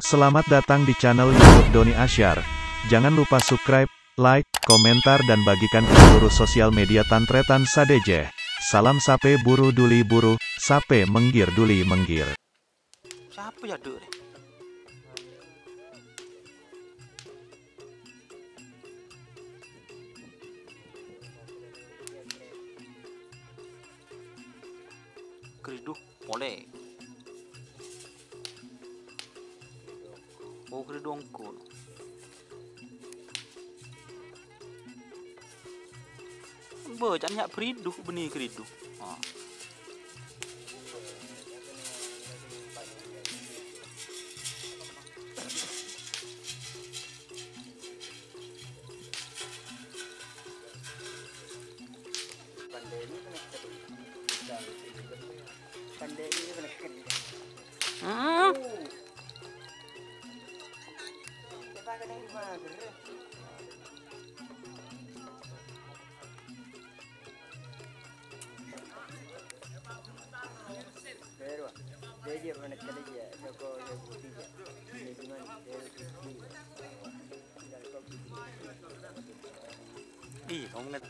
Selamat datang di channel YouTube Doni Asyar. Jangan lupa subscribe, like, komentar dan bagikan ke seluruh sosial media Tantretan Sadejeh. Salam sape buru duli buru, sape menggir duli menggir. Siapa ya duk ni? Keriduh, boleh. Oh, keriduh angkut. Jangan nyak keriduh, benih keriduh. Ih, kamu ngeliat.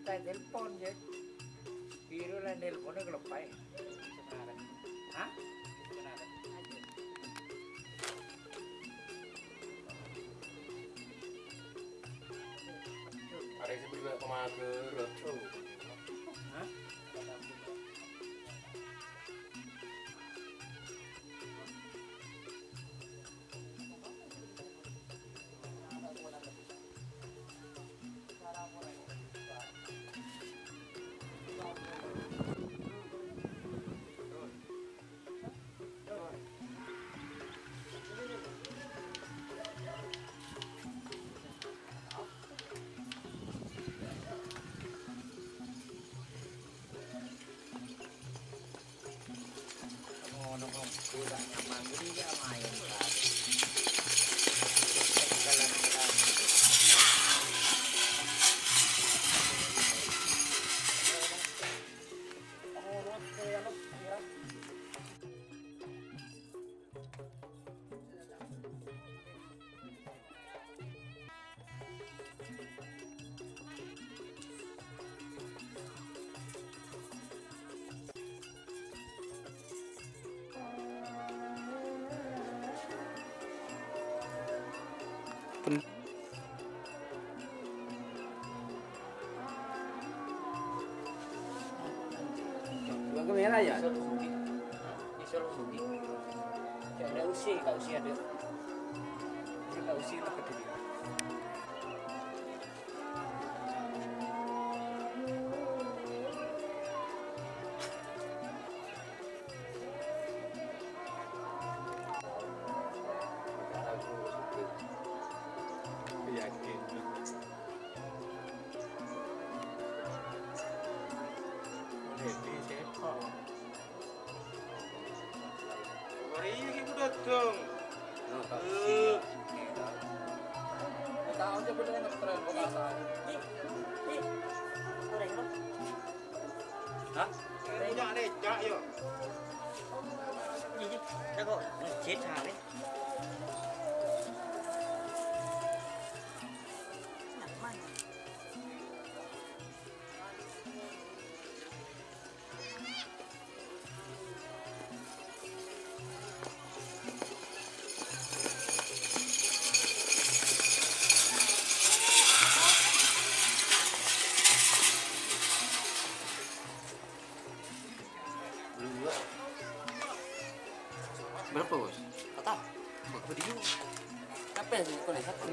Telepon je, biru lah teleponnya kalau baik. Hah? Ada yang sebelum pemakai Hah? Udah nyaman jadi dia main kan. Merah ya? Disuruh sugi. Ada usi, kau usi ada. Kau usi nak kediri. Ini udah dong. Tahu je betul nak tren bahasa. Hah? Rejak rejak yo. Gì? Nó có chết hàng đấy. Berapa bos? Tak tahu. Berapa dia? Apa yang kau nak satu?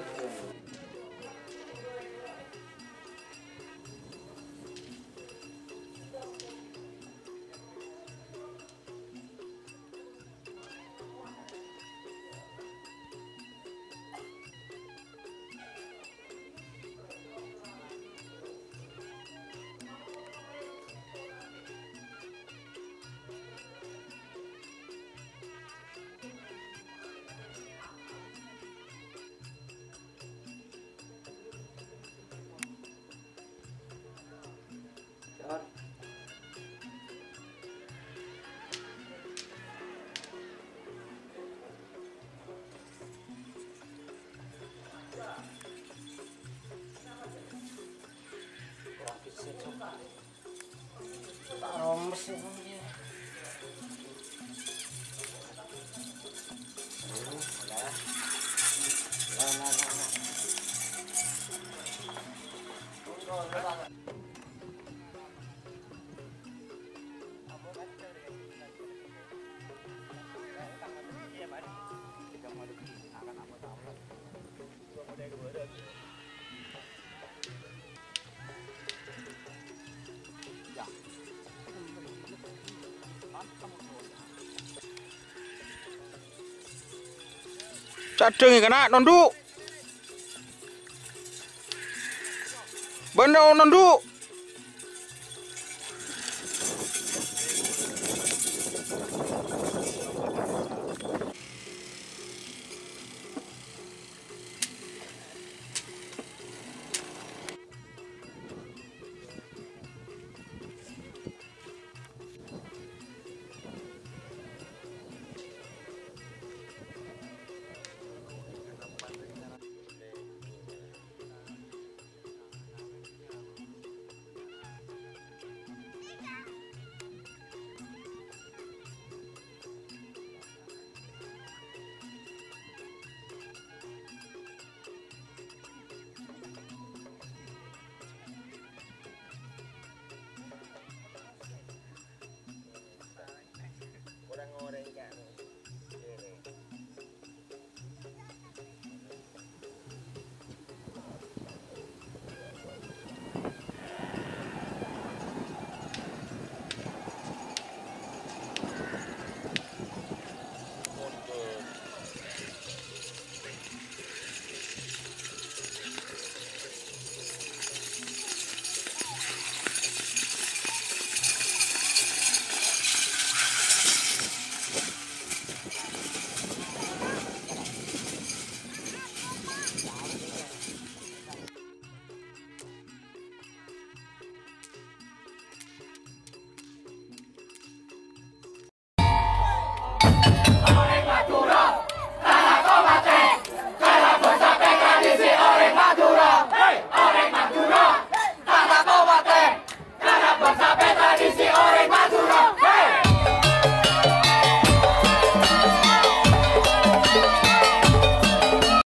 Cadeng kena nonduk. Bener nonduk.